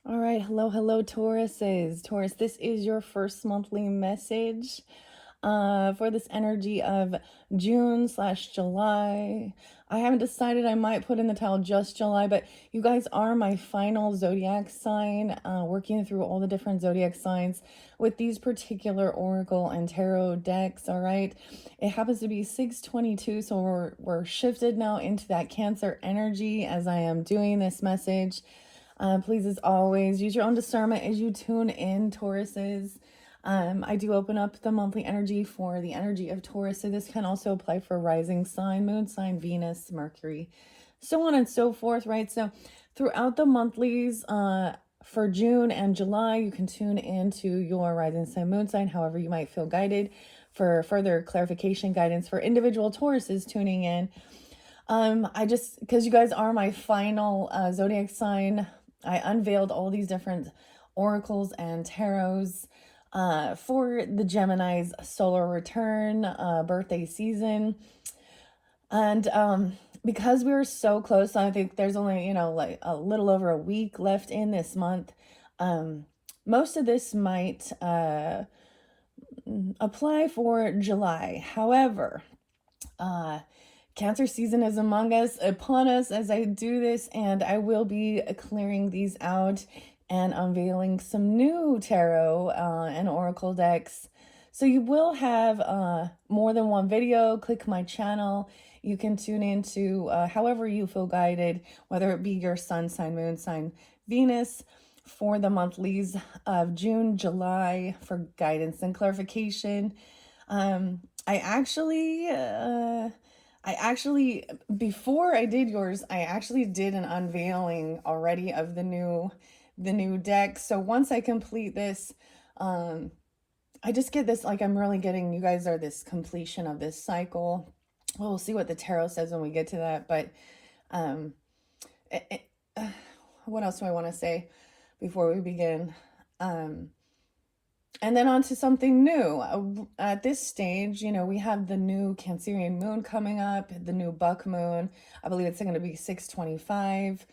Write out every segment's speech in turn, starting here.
All right, hello, Tauruses. Taurus, this is your first monthly message for this energy of June/July. I haven't decided. I might put in the title just July, but you guys are my final zodiac sign, working through all the different zodiac signs with these particular oracle and tarot decks. All right, it happens to be 6/22, so we're shifted now into that Cancer energy as I am doing this message. Please, as always, use your own discernment as you tune in, Tauruses. I do open up the monthly energy for the energy of Taurus, so this can also apply for rising sign, moon sign, Venus, Mercury, so on and so forth, right? So throughout the monthlies for June and July, you can tune into your rising sign, moon sign, however you might feel guided for further clarification guidance for individual Tauruses tuning in. Because you guys are my final zodiac sign, I unveiled all these different oracles and tarots for the Gemini's solar return, birthday season. And because we were so close, I think there's only, like a little over a week left in this month. Most of this might apply for July. However, Cancer season is upon us as I do this, and I will be clearing these out and unveiling some new tarot and oracle decks. So you will have more than one video. Click my channel. You can tune into however you feel guided, whether it be your sun sign, moon sign, Venus, for the monthlies of June, July for guidance and clarification. I actually, before I did yours, I actually did an unveiling already of the new deck. So once I complete this, I just get this, like I'm really getting, you guys are this completion of this cycle. We'll see what the tarot says when we get to that. But um, what else do I want to say before we begin? And then on to something new. At this stage, we have the new Cancerian moon coming up, the new buck moon. I believe it's going to be 6/25.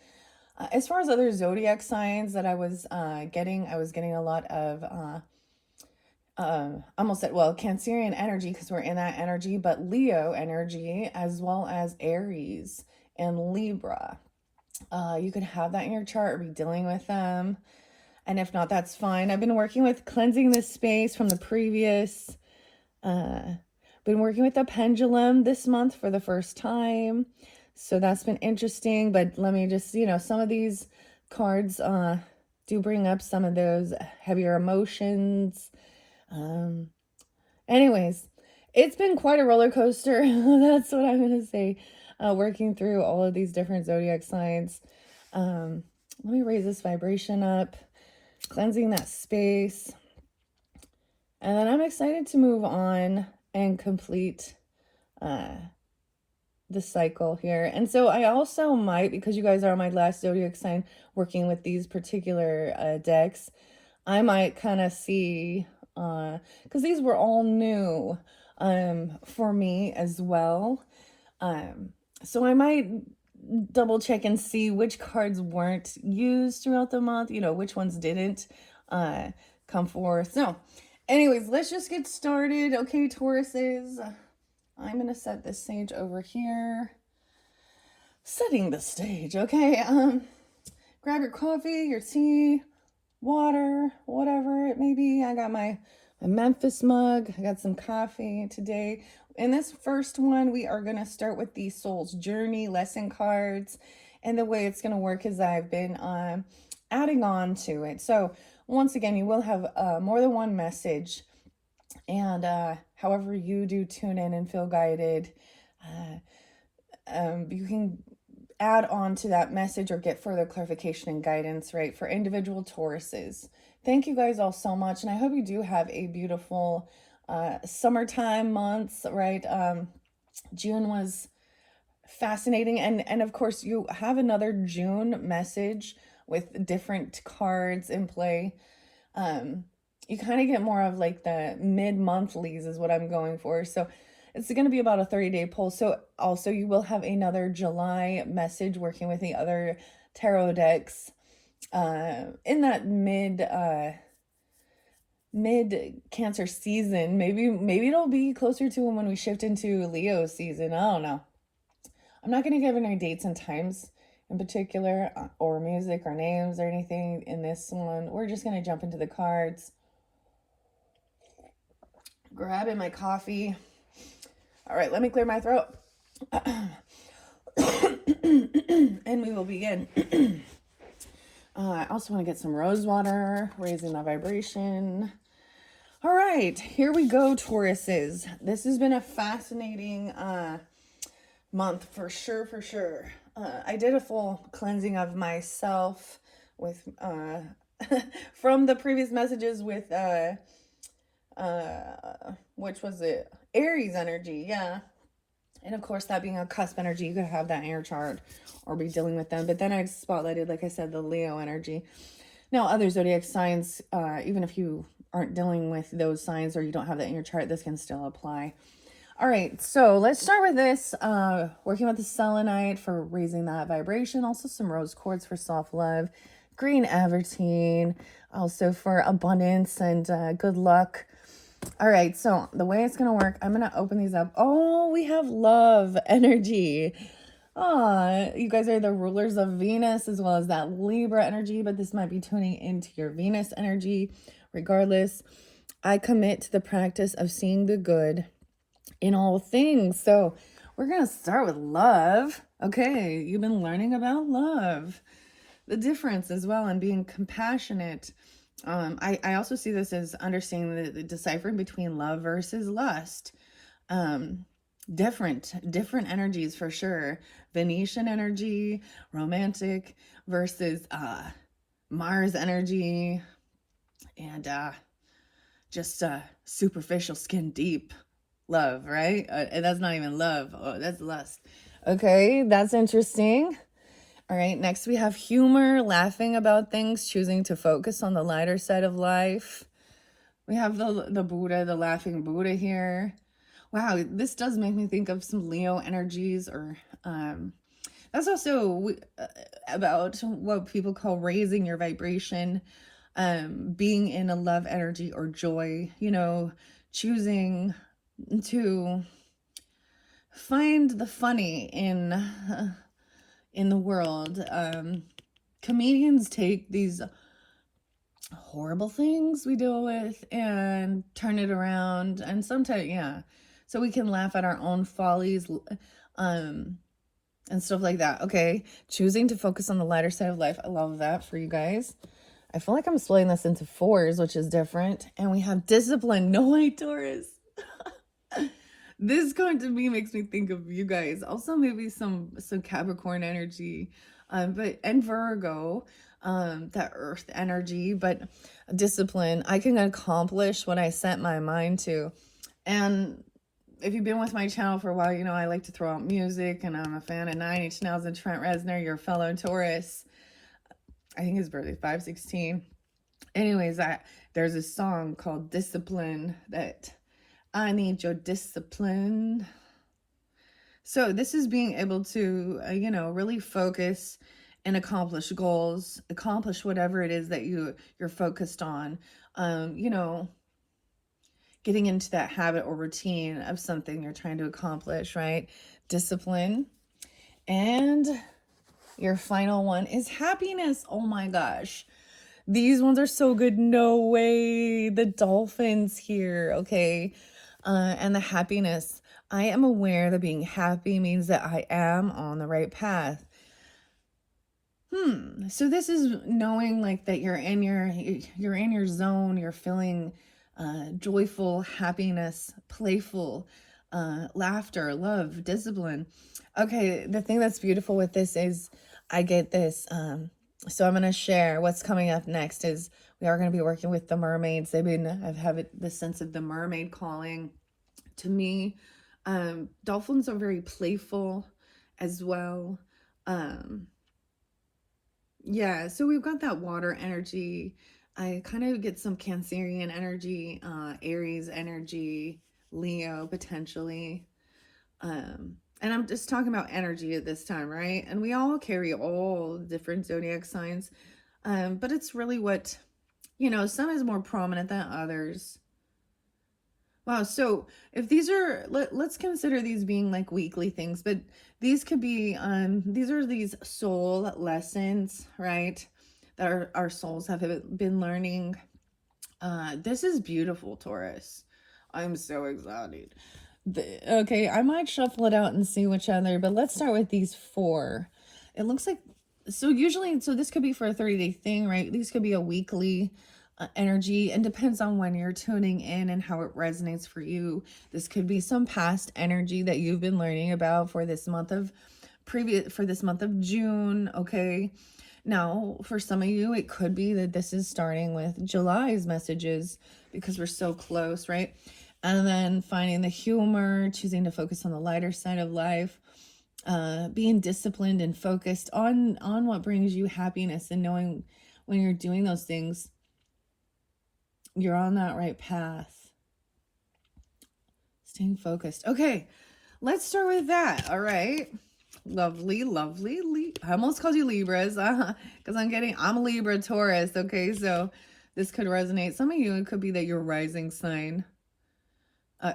As far as other zodiac signs that I was getting a lot of, almost said, well, Cancerian energy because we're in that energy, but Leo energy as well as Aries and Libra. You could have that in your chart or be dealing with them. And if not, that's fine. I've been working with cleansing this space from the previous. Been working with the pendulum this month for the first time. So that's been interesting. But let me just, some of these cards do bring up some of those heavier emotions. Anyways, it's been quite a roller coaster. That's what I'm going to say. Working through all of these different zodiac signs. Let me raise this vibration up. Cleansing that space. And then I'm excited to move on and complete the cycle here. And so I also might, because you guys are my last zodiac sign working with these particular decks, I might kind of see, because these were all new for me as well. So I might double check and see which cards weren't used throughout the month, which ones didn't come forth. So anyways, let's just get started. Okay, Tauruses, I'm going to set this stage over here. Setting the stage, okay? Grab your coffee, your tea, water, whatever it may be. I got my Memphis mug. I got some coffee today. In this first one, we are going to start with the Soul's Journey lesson cards. And the way it's going to work is I've been adding on to it. So once again, you will have more than one message. And however you do tune in and feel guided, you can add on to that message or get further clarification and guidance, right, for individual Tauruses. Thank you guys all so much. And I hope you do have a beautiful summertime months, right? June was fascinating. And of course, you have another June message with different cards in play. You kind of get more of like the mid-monthlies is what I'm going for. So it's going to be about a 30-day pull. So also you will have another July message working with the other tarot decks. in that mid Cancer season. Maybe it'll be closer to when we shift into Leo season. I don't know. I'm not going to give any dates and times in particular, or music or names or anything in this one. We're just going to jump into the cards, grabbing my coffee. All right, let me clear my throat. And we will begin. I also want to get some rose water, raising the vibration. All right, here we go, Tauruses. This has been a fascinating month for sure. I did a full cleansing of myself with from the previous messages with which was it? Aries energy, yeah. And of course, that being a cusp energy, you could have that in your chart or be dealing with them. But then I spotlighted, like I said, the Leo energy. Now, other zodiac signs, even if you aren't dealing with those signs or you don't have that in your chart, this can still apply. All right, so let's start with this. Working with the selenite for raising that vibration. Also some rose quartz for self-love. Green avertine, also for abundance and good luck. All right, so the way it's going to work, I'm going to open these up. Oh, we have love energy. You guys are the rulers of Venus as well as that Libra energy, but this might be tuning into your Venus energy. Regardless, I commit to the practice of seeing the good in all things. So we're going to start with love. Okay, you've been learning about love, the difference as well, and being compassionate. I also see this as understanding the deciphering between love versus lust. Different energies for sure. Venetian energy, romantic versus Mars energy, and just superficial, skin deep love, right? And that's not even love. Oh, that's lust. Okay, that's interesting. All right, next we have humor, laughing about things, choosing to focus on the lighter side of life. We have the Buddha, the laughing Buddha here. Wow, this does make me think of some Leo energies, or that's also about what people call raising your vibration, being in a love energy or joy, choosing to find the funny in the world. Comedians take these horrible things we deal with and turn it around, and sometimes, yeah, so we can laugh at our own follies and stuff like that. Okay, choosing to focus on the lighter side of life. I love that for you guys. I feel like I'm splitting this into fours, which is different. And we have discipline. No way, Taurus. This going to me makes me think of you guys. Also, maybe some Capricorn energy, and Virgo, that Earth energy. But discipline. I can accomplish what I set my mind to. And if you've been with my channel for a while, you know I like to throw out music, and I'm a fan of 9 Inch Nails and Trent Reznor, your fellow Taurus. I think his birthday is 5/16. Anyways, there's a song called Discipline that I need your discipline. So this is being able to, really focus and accomplish goals, accomplish whatever it is that you're focused on. Getting into that habit or routine of something you're trying to accomplish, right? Discipline. And your final one is happiness. Oh my gosh. These ones are so good. No way. The dolphins here. Okay. And the happiness. I am aware that being happy means that I am on the right path. So this is knowing like that you're in your zone, you're feeling joyful, happiness, playful, laughter, love, discipline. Okay, the thing that's beautiful with this is I get this. So I'm going to share what's coming up next is we are going to be working with the mermaids. I've had the sense of the mermaid calling to me. Dolphins are very playful as well. Yeah, so we've got that water energy. I kind of get some Cancerian energy, Aries energy, Leo potentially. And I'm just talking about energy at this time, right? And we all carry all different zodiac signs. But it's really what, some is more prominent than others. Wow. So if these are, let's consider these being like weekly things, but these could be, these are these soul lessons, right? That our souls have been learning. This is beautiful, Taurus. I'm so excited. Okay, I might shuffle it out and see which other, but let's start with these four. It looks like, so usually, so this could be for a 30-day thing, right? These could be a weekly energy, and depends on when you're tuning in and how it resonates for you. This could be some past energy that you've been learning about for this month of June, okay? Now, for some of you, it could be that this is starting with July's messages because we're so close, right? And then finding the humor, choosing to focus on the lighter side of life, being disciplined and focused on what brings you happiness, and knowing when you're doing those things, you're on that right path. Staying focused. Okay, let's start with that. All right. Lovely. I almost called you Libras because I'm a Libra Taurus. Okay, so this could resonate. Some of you, it could be that your rising sign.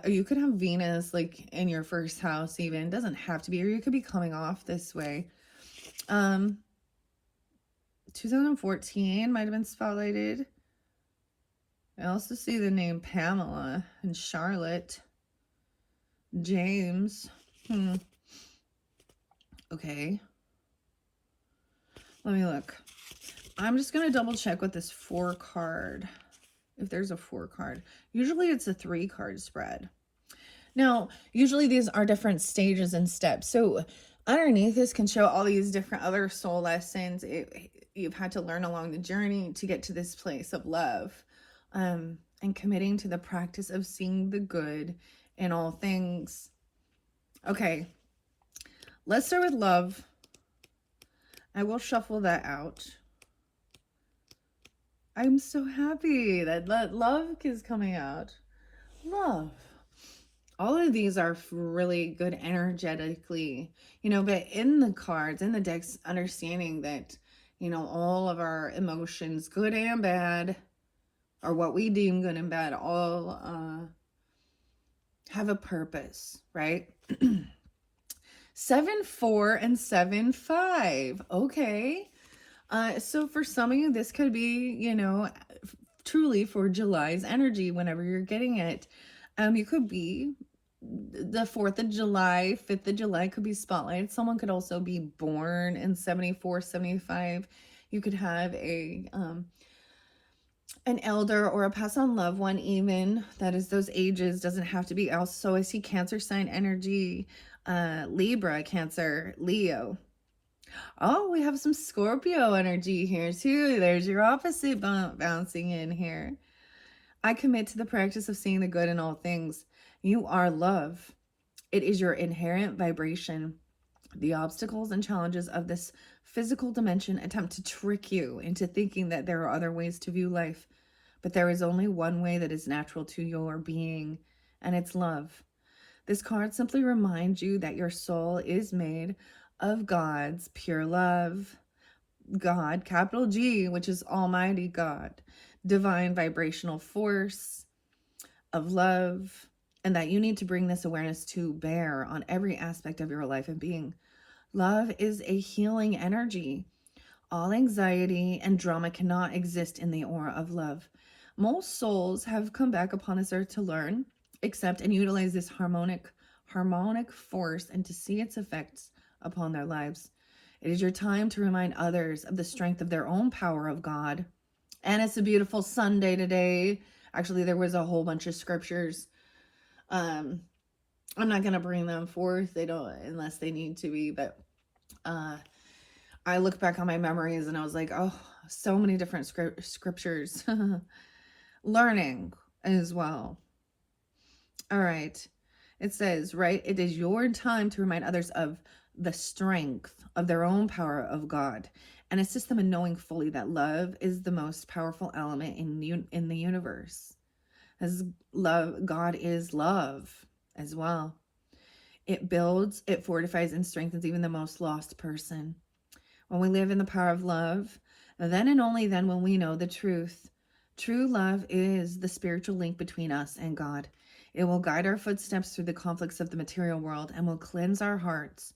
You could have Venus like in your first house even. It doesn't have to be, or you could be coming off this way. 2014 might have been spotlighted. I also see the name Pamela and Charlotte. James. Okay. Let me look. I'm just going to double check with this 4 card. If there's a 4 card. Usually it's a 3 card spread. Now, usually these are different stages and steps. So underneath this can show all these different other soul lessons you've had to learn along the journey to get to this place of love. And committing to the practice of seeing the good in all things. Okay. Let's start with love. I will shuffle that out. I'm so happy that love is coming out. Love. All of these are really good energetically, but in the cards, in the decks, understanding that, all of our emotions, good and bad, or what we deem good and bad, all have a purpose, right? 7-4 and 7-5. Okay. So for some of you, this could be, truly for July's energy whenever you're getting it. You could be the 4th of July, 5th of July could be spotlighted. Someone could also be born in 74, 75. You could have an elder or a pass on loved one, even that is those ages, doesn't have to be else. So I see Cancer sign energy, Libra, Cancer, Leo. Oh, we have some Scorpio energy here too. There's your opposite bouncing in here. I commit to the practice of seeing the good in all things. You are love. It is your inherent vibration. The obstacles and challenges of this physical dimension attempt to trick you into thinking that there are other ways to view life. But there is only one way that is natural to your being, and it's love. This card simply reminds you that your soul is made of God's pure love. God, capital G, which is Almighty God, divine vibrational force of love, and that you need to bring this awareness to bear on every aspect of your life and being. Love is a healing energy. All anxiety and drama cannot exist in the aura of love. Most souls have come back upon this earth to learn, accept, and utilize this harmonic force and to see its effects upon their lives. It is your time to remind others of the strength of their own power of God. And it's a beautiful Sunday today. Actually, there was a whole bunch of scriptures. I'm not going to bring them forth. They don't, unless they need to be, but I look back on my memories and I was like, oh, so many different scriptures. Learning as well. All right. It says, right, it is your time to remind others of the strength of their own power of God and assist them in knowing fully that love is the most powerful element in the universe. As love, God is love as well. It builds, it fortifies, and strengthens even the most lost person. When we live in the power of love Then and only then will we know the truth. True love is the spiritual link between us and God. It will guide our footsteps through the conflicts of the material world and will cleanse our hearts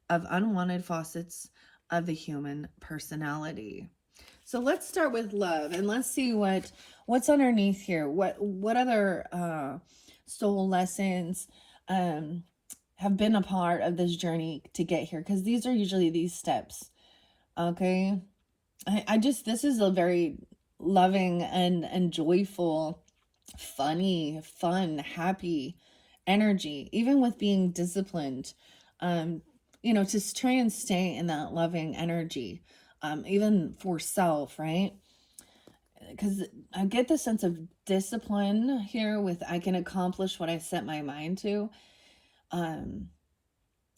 of unwanted facets of the human personality. So let's start with love and let's see what's underneath here. What other soul lessons have been a part of this journey to get here, because these are usually these steps. Okay. I just, this is a very loving and joyful, funny, fun, happy energy, even with being disciplined. Just try and stay in that loving energy, even for self, right? Because I get the sense of discipline here with I can accomplish what I set my mind to.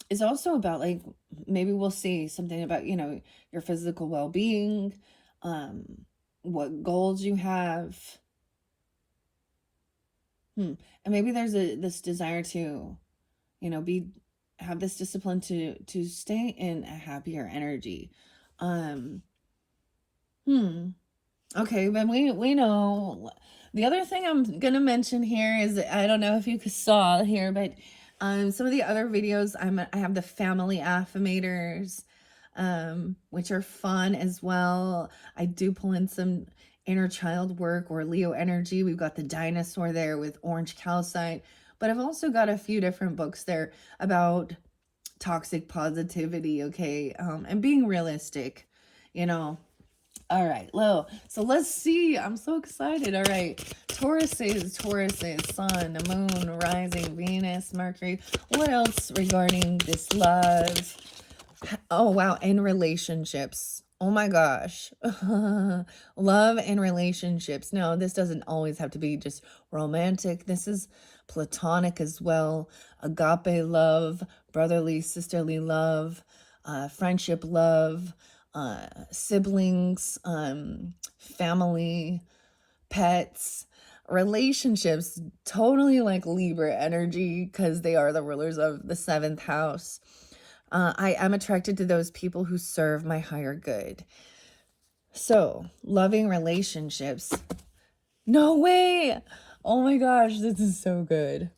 Is also about, like, maybe we'll see something about, your physical well-being, what goals you have. And maybe there's this desire to, have this discipline to stay in a happier energy. Okay, but we know. The other thing I'm gonna mention here is, I don't know if you saw here, but some of the other videos, I have the family affirmators, which are fun as well. I do pull in some inner child work or Leo energy. We've got the dinosaur there with orange calcite, but I've also got a few different books there about toxic positivity, okay, and being realistic, you know. All right, so let's see. I'm so excited. All right, Tauruses, Sun, Moon, Rising, Venus, Mercury. What else regarding this love? Oh, wow, in relationships. Oh my gosh. Love and relationships. No, this doesn't always have to be just romantic. This is platonic as well. Agape love, brotherly, sisterly love, friendship love, siblings, family, pets, relationships, totally like Libra energy, because they are the rulers of the seventh house. I am attracted to those people who serve my higher good. So, loving relationships. No way! Oh my gosh, this is so good.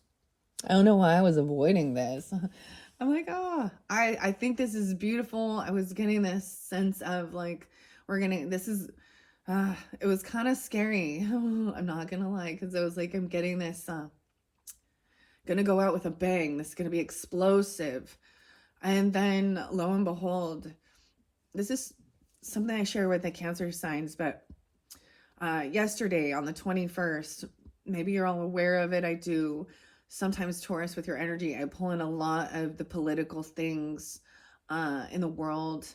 I don't know why I was avoiding this. I'm like, oh, I think this is beautiful. I was getting this sense of, like, it was kind of scary. I'm not gonna lie, because I was like, I'm getting this, gonna go out with a bang. This is gonna be explosive. And then lo and behold, this is something I share with the Cancer signs, but yesterday on the 21st, maybe you're all aware of it. I do sometimes Taurus with your energy. I pull in a lot of the political things in the world,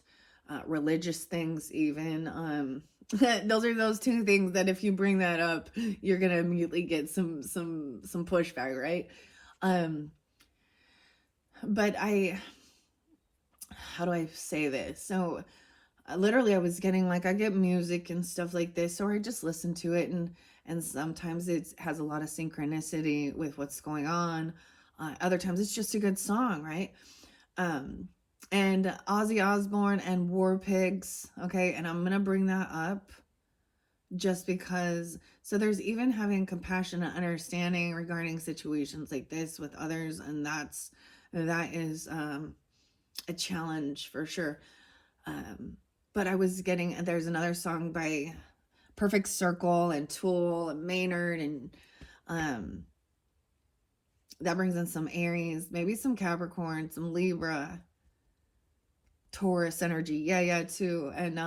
religious things even. Those are those two things that if you bring that up, you're gonna immediately get some pushback, right? But how do I say this? So literally I was getting, like, I get music and stuff like this, or I just listen to it, and sometimes it has a lot of synchronicity with what's going on. Other times it's just a good song, right? And Ozzy Osbourne and War Pigs, okay, and I'm gonna bring that up just because. So there's even having compassion and understanding regarding situations like this with others, and that is a challenge for sure. But I was getting, there's another song by Perfect Circle and Tool and Maynard, and that brings in some Aries, maybe some Capricorn, some Libra, Taurus energy. Yeah, too. And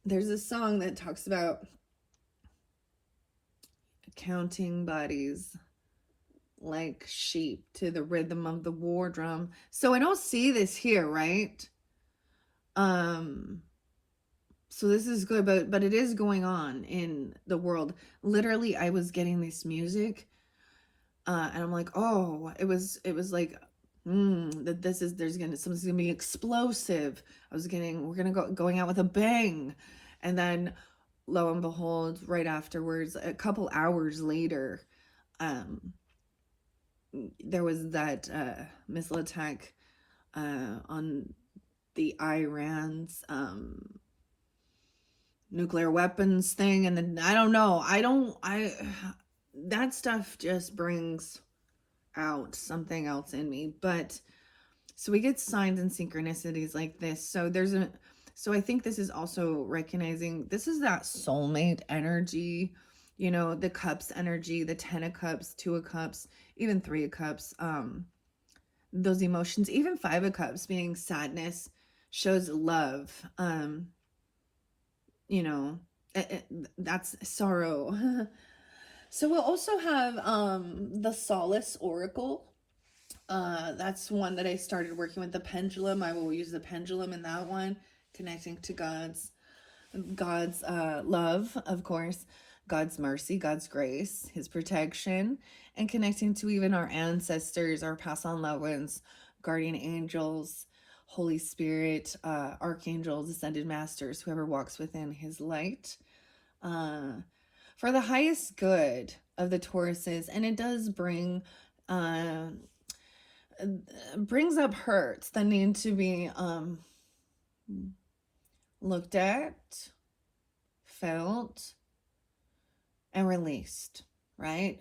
there's a song that talks about counting bodies like sheep to the rhythm of the war drum. So I don't see this here, right? So this is good, but it is going on in the world. Literally, I was getting this music, and I'm like, oh, it was like, that something's gonna be explosive. We're gonna going out with a bang, and then lo and behold, right afterwards, a couple hours later, there was that missile attack on the Iran's nuclear weapons thing, and then I don't know. I that stuff just brings out something else in me. But so we get signs and synchronicities like this. So I think this is also recognizing this is that soulmate energy, the cups energy, the 10 of cups, 2 of cups, even 3 of cups, those emotions, even 5 of cups being sadness shows love. You know, that's sorrow. So we'll also have the Solace Oracle. That's one that I started working with the pendulum. I will use the pendulum in that one, connecting to God's love, of course, God's mercy, God's grace, his protection, and connecting to even our ancestors, our past on loved ones, guardian angels, Holy Spirit, archangels, ascended masters, whoever walks within his light, for the highest good of the Tauruses. And it does brings up hurts that need to be looked at, felt, and released, right?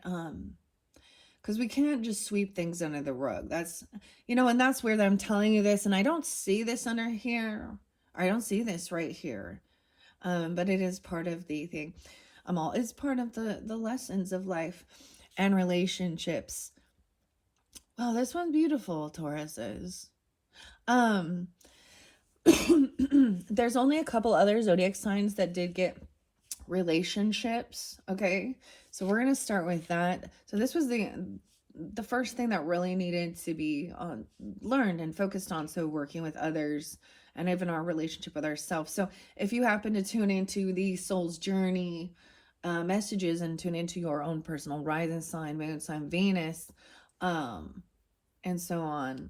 Because we can't just sweep things under the rug. That's, and that's where I'm telling you this, and I don't see this under here. I don't see this right here. But it is part of the thing. It's part of the lessons of life and relationships. Oh, this one's beautiful, Tauruses. There's only a couple other zodiac signs that did get relationships. Okay, so we're gonna start with that. So this was the first thing that really needed to be learned and focused on. So working with others and even our relationship with ourselves. So if you happen to tune into the soul's journey messages and tune into your own personal rising sign, moon sign, Venus, and so on,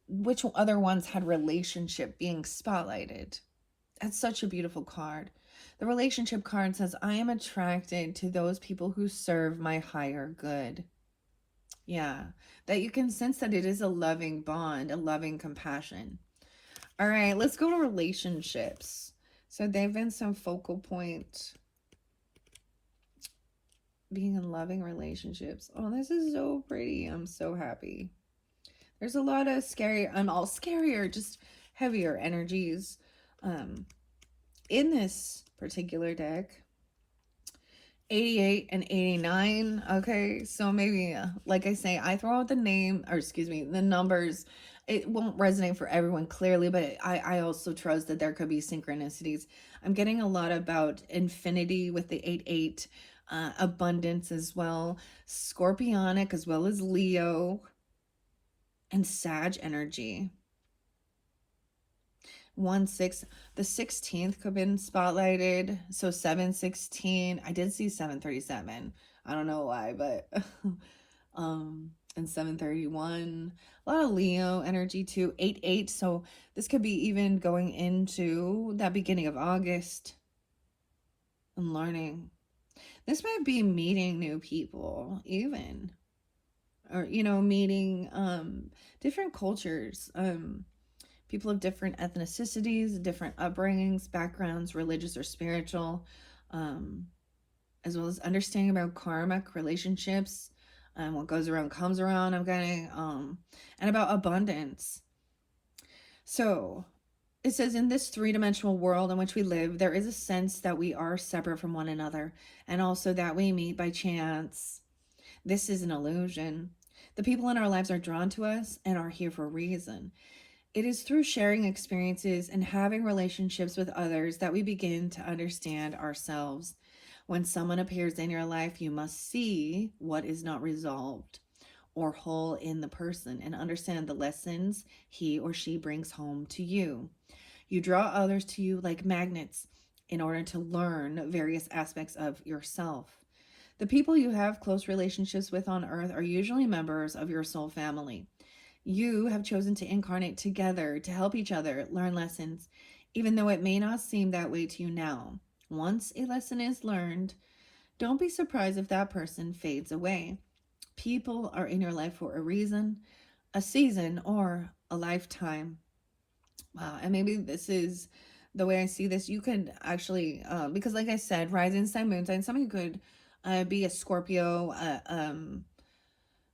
which other ones had relationship being spotlighted? That's such a beautiful card. The relationship card says, I am attracted to those people who serve my higher good. Yeah, that you can sense that it is a loving bond, a loving compassion. All right, let's go to relationships. So they've been some focal point. Being in loving relationships. Oh, this is so pretty. I'm so happy. There's a lot of scarier, just heavier energies in this particular deck. 88 and 89. Okay, so maybe, like I say, I throw out the numbers. It won't resonate for everyone clearly, but I also trust that there could be synchronicities. I'm getting a lot about infinity with the 88, abundance as well, scorpionic as well as Leo, and Sag energy. 1-6, the 16th could have been spotlighted. So 7-16. I did see 737. I don't know why, but and 731. A lot of Leo energy too. 8-8. So this could be even going into that beginning of August and learning. This might be meeting new people, even. Or, meeting different cultures. People of different ethnicities, different upbringings, backgrounds, religious or spiritual, as well as understanding about karmic relationships, what goes around comes around, I'm getting, and about abundance. So it says, in this three-dimensional world in which we live, there is a sense that we are separate from one another, and also that we meet by chance. This is an illusion. The people in our lives are drawn to us and are here for a reason. It is through sharing experiences and having relationships with others that we begin to understand ourselves. When someone appears in your life, you must see what is not resolved or whole in the person and understand the lessons he or she brings home to you. You draw others to you like magnets in order to learn various aspects of yourself. The people you have close relationships with on earth are usually members of your soul family. You have chosen to incarnate together to help each other learn lessons, even though it may not seem that way to you now. Once a lesson is learned, don't be surprised if that person fades away. People are in your life for a reason, a season, or a lifetime. Wow. And maybe this is the way I see this. You could actually, because like I said, rising sign, moon sign, somebody could be a Scorpio,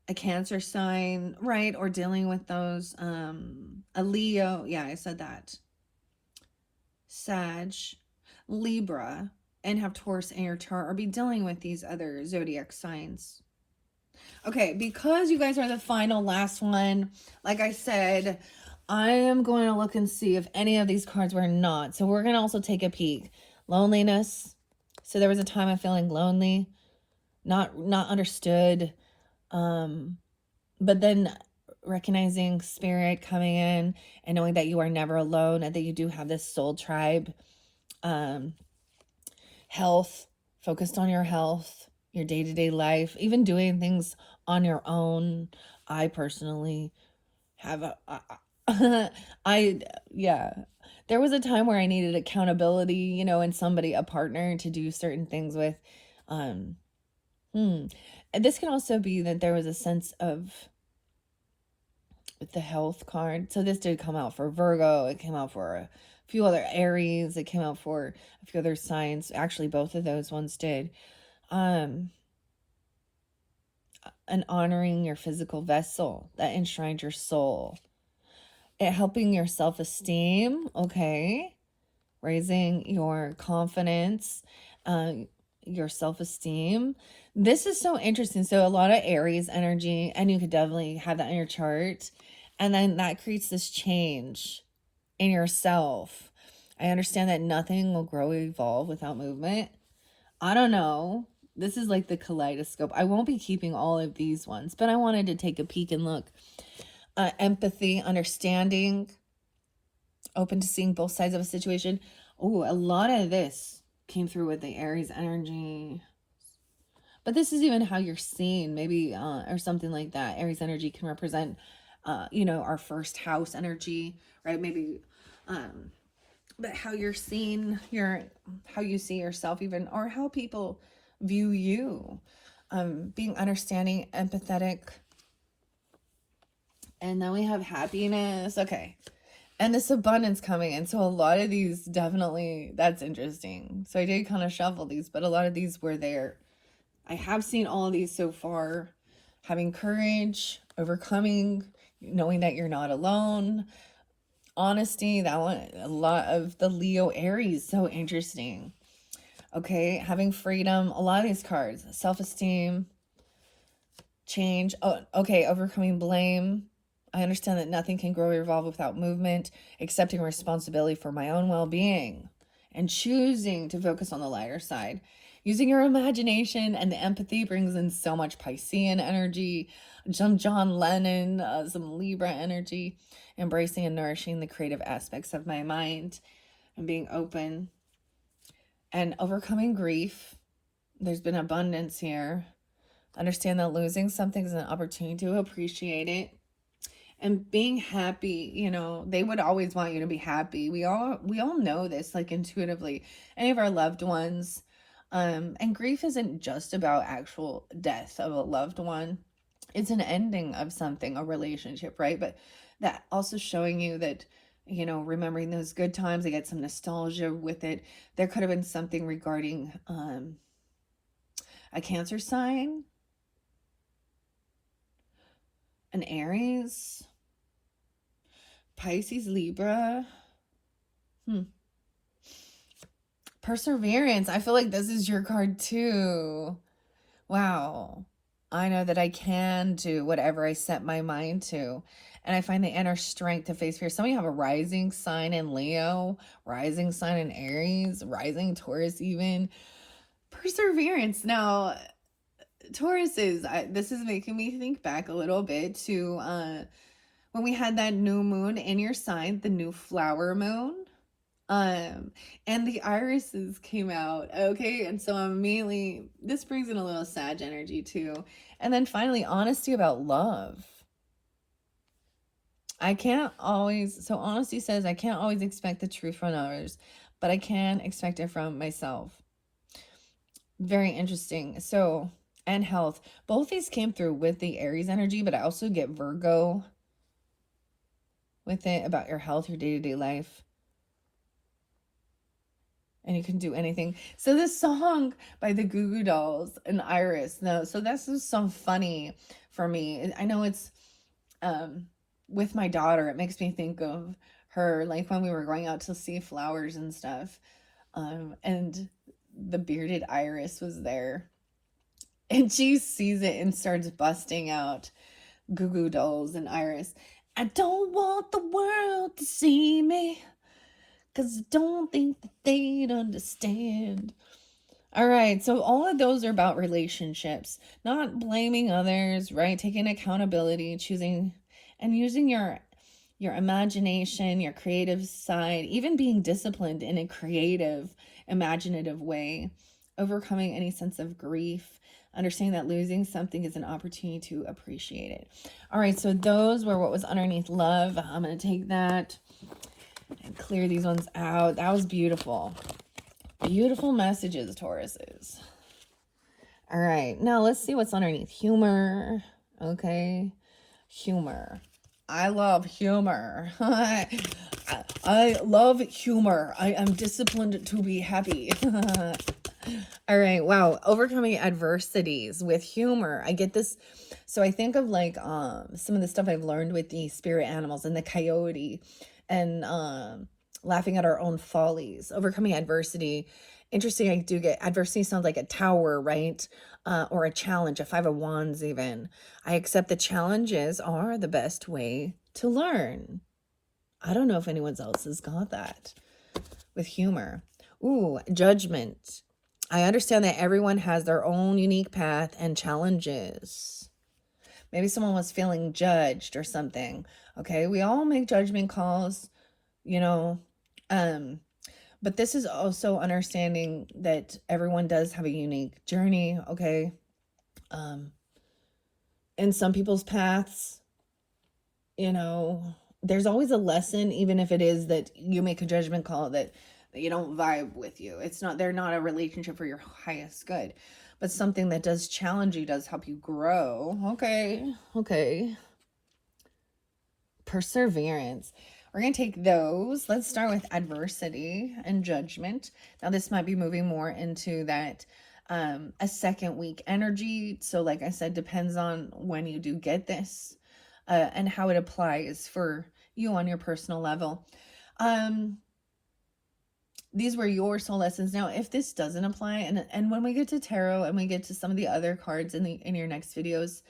a Cancer sign, right? Or dealing with those, a Leo. Yeah, I said that. Sag, Libra, and have Taurus in your chart, or be dealing with these other zodiac signs. Okay, because you guys are the final last one, like I said, I am going to look and see if any of these cards were not. So we're going to also take a peek. Loneliness. So there was a time of feeling lonely, not understood. But then recognizing spirit coming in and knowing that you are never alone and that you do have this soul tribe. Health, focused on your health, your day-to-day life, even doing things on your own. I personally have yeah, there was a time where I needed accountability, and somebody, a partner, to do certain things with. um and this can also be that there was a sense of, with the health card. So this did come out for Virgo. It came out for a few other Aries. It came out for a few other signs. Actually, both of those ones did. And honoring your physical vessel that enshrined your soul. It helping your self-esteem. Okay. Raising your confidence, your self-esteem. This is so interesting. So a lot of Aries energy, and you could definitely have that in your chart. And then that creates this change in yourself. I understand that nothing will grow or evolve without movement. I don't know. This is like the kaleidoscope. I won't be keeping all of these ones, but I wanted to take a peek and look. Empathy, understanding, open to seeing both sides of a situation. Oh, a lot of this came through with the Aries energy. But this is even how you're seen, maybe, or something like that. Aries energy can represent, our first house energy, right? Maybe, but how you're seen, how you see yourself, even, or how people view you. Being understanding, empathetic. And then we have happiness. Okay. And this abundance coming in. So a lot of these definitely, that's interesting. So I did kind of shuffle these, but a lot of these were there. I have seen all of these so far. Having courage, overcoming, knowing that you're not alone. Honesty, that one, a lot of the Leo Aries, so interesting. Okay, having freedom, a lot of these cards. Self-esteem, change. Oh, okay, overcoming blame. I understand that nothing can grow or evolve without movement, accepting responsibility for my own well-being, and choosing to focus on the lighter side. Using your imagination and the empathy brings in so much Piscean energy, some John Lennon, some Libra energy, embracing and nourishing the creative aspects of my mind and being open and overcoming grief. There's been abundance here. Understand that losing something is an opportunity to appreciate it. And being happy, they would always want you to be happy. We all know this, like, intuitively. Any of our loved ones. And grief isn't just about actual death of a loved one. It's an ending of something, a relationship, right? But that also showing you that, remembering those good times, I get some nostalgia with it. There could have been something regarding a Cancer sign, an Aries, Pisces, Libra. Perseverance. I feel like this is your card too. Wow. I know that I can do whatever I set my mind to. And I find the inner strength to face fear. Some of you have a rising sign in Leo, rising sign in Aries, rising Taurus even. Perseverance. Now, Taurus this is making me think back a little bit to when we had that new moon in your sign, the new flower moon. And the irises came out. Okay. And so immediately, this brings in a little Sag energy too. And then finally, honesty about love. So honesty says I can't always expect the truth from others, but I can expect it from myself. Very interesting. So, and health. Both these came through with the Aries energy, but I also get Virgo. with it about your health, your day-to-day life. And you can do anything. So this song by the Goo Goo Dolls and Iris. No, so this is so funny for me. I know it's um with my daughter. It makes me think of her, like when we were going out to see flowers and stuff. And the bearded Iris was there. And she sees it and starts busting out Goo Goo Dolls and Iris. I don't want the world to see me, 'cause I don't think that they'd understand. All right, so all of those are about relationships, not blaming others, right? Taking accountability, choosing and using your imagination, your creative side, even being disciplined in a creative, imaginative way, overcoming any sense of grief, understanding that losing something is an opportunity to appreciate it. All right, so those were what was underneath love. I'm going to take that and clear these ones out. That was beautiful. Beautiful messages, Tauruses. All right, now let's see what's underneath. Humor. Okay, humor. I love humor. I love humor. I am disciplined to be happy. All right, wow. Overcoming adversities with humor. I get this. So I think of like some of the stuff I've learned with the spirit animals and the coyote and laughing at our own follies, overcoming adversity. Interesting, I do get adversity sounds like a tower, right? Or a challenge, a 5 of Wands even. I accept the challenges are the best way to learn. I don't know if anyone else has got that with humor. Ooh, judgment. I understand that everyone has their own unique path and challenges. Maybe someone was feeling judged or something. Okay, we all make judgment calls, you know. But this is also understanding that everyone does have a unique journey, okay? In some people's paths, you know, there's always a lesson, even if it is that you make a judgment call that you don't vibe with you. It's not, they're not a relationship for your highest good, but something that does challenge you, does help you grow. Okay. Perseverance. We're going to take those. Let's start with adversity and judgment. Now, this might be moving more into that a second week energy. So, like I said, depends on when you do get this and how it applies for you on your personal level. These were your soul lessons. Now, if this doesn't apply, and when we get to tarot and we get to some of the other cards in your next videos,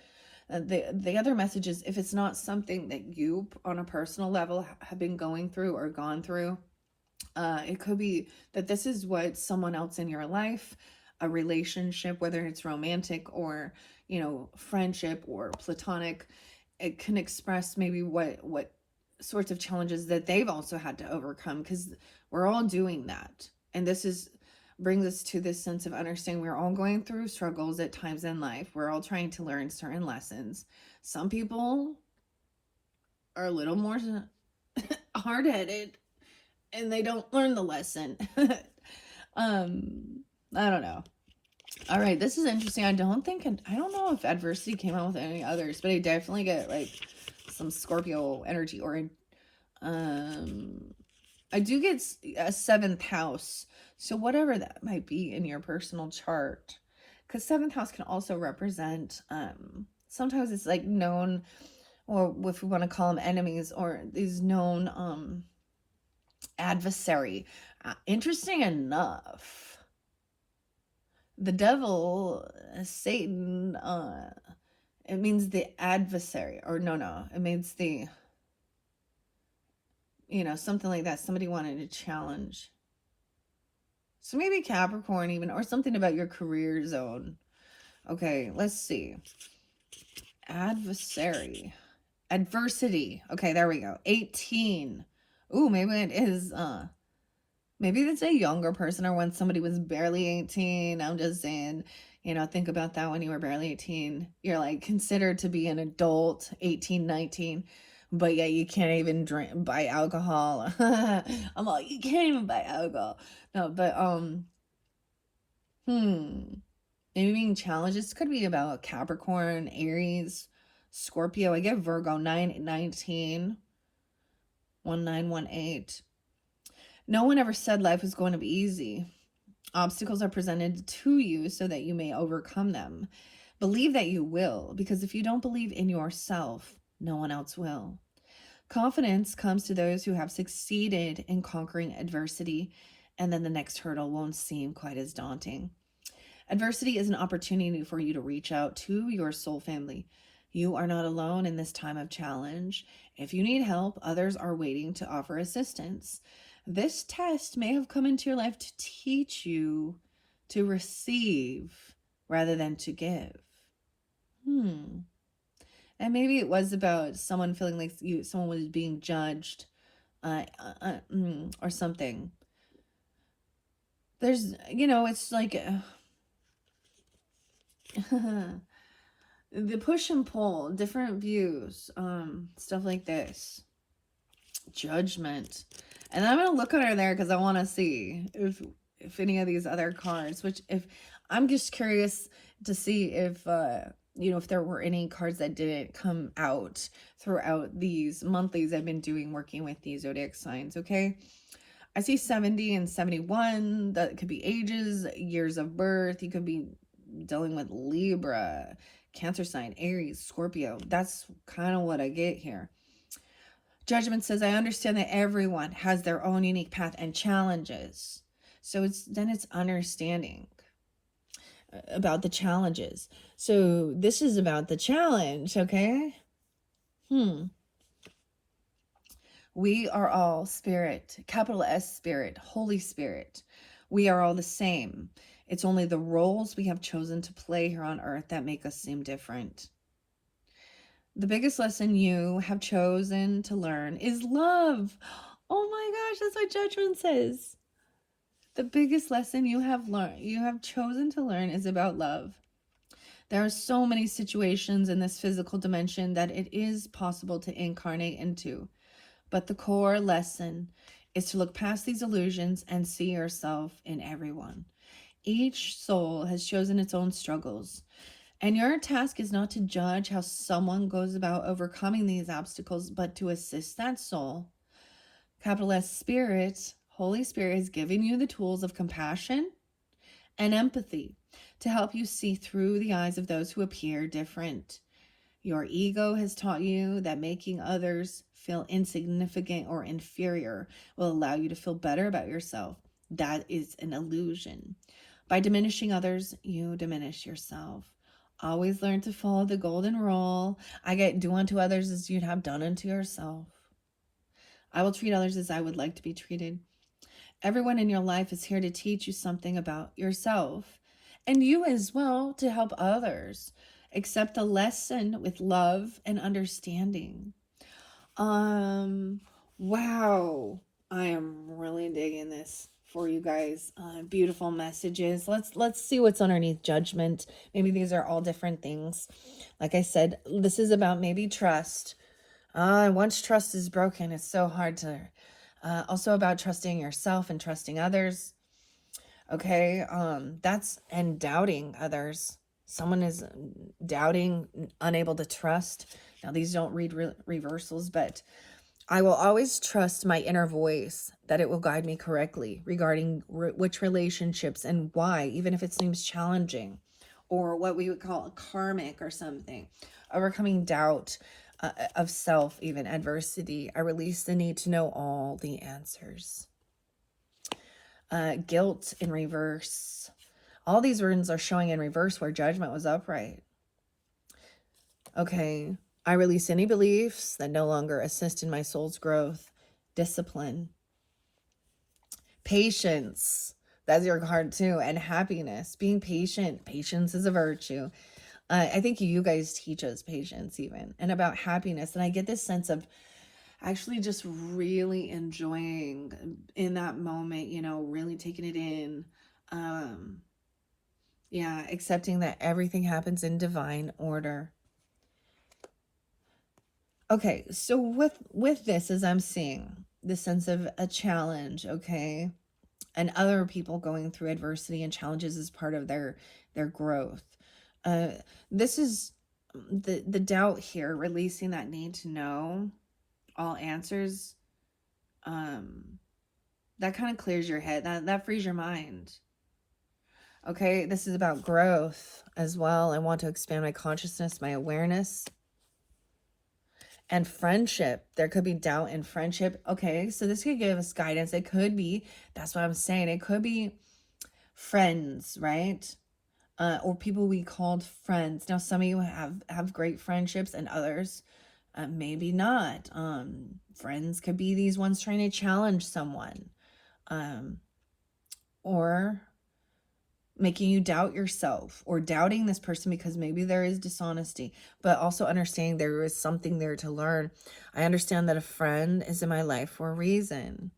the other message is, if it's not something that you on a personal level have been going through or gone through, it could be that this is what someone else in your life, a relationship, whether it's romantic or, you know, friendship or platonic, it can express maybe what sorts of challenges that they've also had to overcome, because we're all doing that. And this is brings us to this sense of understanding we're all going through struggles at times in life. We're all trying to learn certain lessons. Some people are a little more hard-headed and they don't learn the lesson. I don't know. All right, this is interesting. I don't know if adversity came out with any others, but I definitely get like some Scorpio energy, or I do get a 7th house. So whatever that might be in your personal chart, because 7th house can also represent, sometimes it's like known, or if we want to call them enemies, or these known adversary. Interesting enough, the devil, Satan, it means the adversary, or no, it means the, you know, something like that. Somebody wanted to challenge. So maybe Capricorn even, or something about your career zone. Okay, let's see. Adversary. Adversity. Okay, there we go. 18. Ooh, maybe it is, maybe it's a younger person, or when somebody was barely 18. I'm just saying, you know, think about that when you were barely 18. You're like considered to be an adult, 18, 19. But yeah, you can't even buy alcohol. I'm like, you can't even buy alcohol. No, but maybe being challenged. This could be about Capricorn, Aries, Scorpio. I get Virgo 9, 19. 1918. No one ever said life was going to be easy. Obstacles are presented to you so that you may overcome them. Believe that you will, because if you don't believe in yourself, no one else will. Confidence comes to those who have succeeded in conquering adversity, and then the next hurdle won't seem quite as daunting. Adversity is an opportunity for you to reach out to your soul family. You are not alone in this time of challenge. If you need help, others are waiting to offer assistance. This test may have come into your life to teach you to receive rather than to give. And maybe it was about someone feeling like someone was being judged, or something. There's, it's like the push and pull, different views, stuff like this. Judgment. And I'm going to look under there because I want to see if any of these other cards, which if I'm just curious to see if, if there were any cards that didn't come out throughout these monthlies I've been doing working with these zodiac signs, okay? I see 70 and 71. That could be ages, years of birth. You could be dealing with Libra, Cancer sign, Aries, Scorpio. That's kind of what I get here. Judgment says, I understand that everyone has their own unique path and challenges. So it's understanding about the challenges. So this is about the challenge, okay? We are all spirit, capital S spirit, Holy Spirit. We are all the same. It's only the roles we have chosen to play here on earth that make us seem different. The biggest lesson you have chosen to learn is love. Oh my gosh, that's what Judgment says. The biggest lesson you have chosen to learn is about love. There are so many situations in this physical dimension that it is possible to incarnate into. But the core lesson is to look past these illusions and see yourself in everyone. Each soul has chosen its own struggles. And your task is not to judge how someone goes about overcoming these obstacles, but to assist that soul. Capital S Spirit, Holy Spirit, is giving you the tools of compassion and empathy to help you see through the eyes of those who appear different. Your ego has taught you that making others feel insignificant or inferior will allow you to feel better about yourself. That is an illusion. By diminishing others, you diminish yourself. Always learn to follow the golden rule. Do unto others as you'd have done unto yourself. I will treat others as I would like to be treated. Everyone in your life is here to teach you something about yourself, and you as well to help others. Accept the lesson with love and understanding. Wow. I am really digging this for you guys. Beautiful messages. Let's see what's underneath Judgment. Maybe these are all different things. Like I said, this is about maybe trust. Once trust is broken, it's so hard to, also about trusting yourself and trusting others. Okay. That's, and doubting others. Someone is doubting, unable to trust. Now, these don't read reversals, but I will always trust my inner voice that it will guide me correctly regarding which relationships and why, even if it seems challenging, or what we would call a karmic or something. Overcoming doubt of self, even adversity. I release the need to know all the answers. Guilt in reverse. All these runes are showing in reverse where Judgment was upright. Okay. I release any beliefs that no longer assist in my soul's growth. Discipline. Patience. That's your card too. And happiness. Being patient. Patience is a virtue. I think you guys teach us patience even. And about happiness. And I get this sense of actually just really enjoying in that moment, really taking it in. Yeah, accepting that everything happens in divine order. Okay, so with this, as I'm seeing the sense of a challenge, okay, and other people going through adversity and challenges as part of their growth. This is the doubt here, releasing that need to know all answers. That kind of clears your head. That frees your mind. Okay, this is about growth as well. I want to expand my consciousness, my awareness, and friendship. There could be doubt in friendship. Okay, so this could give us guidance. It could be, that's what I'm saying. It could be friends, right? Or people we called friends. Now, some of you have great friendships, and others maybe not. Friends could be these ones trying to challenge someone, or making you doubt yourself, or doubting this person because maybe there is dishonesty, but also understanding there is something there to learn. I understand that a friend is in my life for a reason.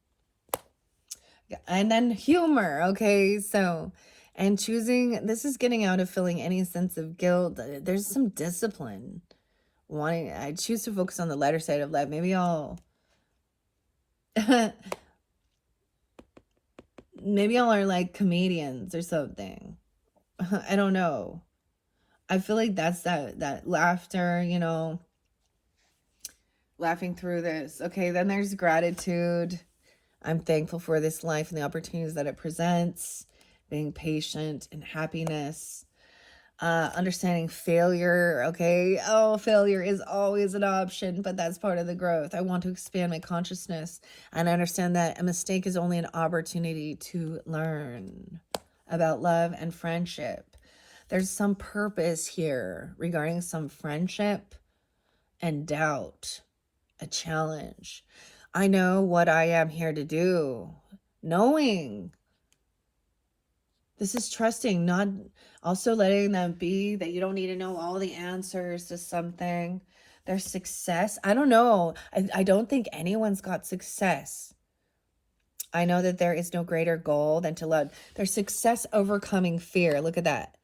And then humor. Okay, so, and choosing, this is getting out of feeling any sense of guilt. There's some discipline. I choose to focus on the lighter side of life. Maybe maybe y'all are like comedians or something. I don't know. I feel like that's that laughter, laughing through this. Okay, then there's gratitude. I'm thankful for this life and the opportunities that it presents, being patient and happiness. Understanding failure. Okay, oh, failure is always an option, but that's part of the growth. I want to expand my consciousness and understand that a mistake is only an opportunity to learn about love and friendship. There's some purpose here regarding some friendship and doubt, a challenge. I know what I am here to do. Knowing. This is trusting, not also letting them be, that you don't need to know all the answers to something. Their success. I don't know. I don't think anyone's got success. I know that there is no greater goal than to love. There's success overcoming fear. Look at that.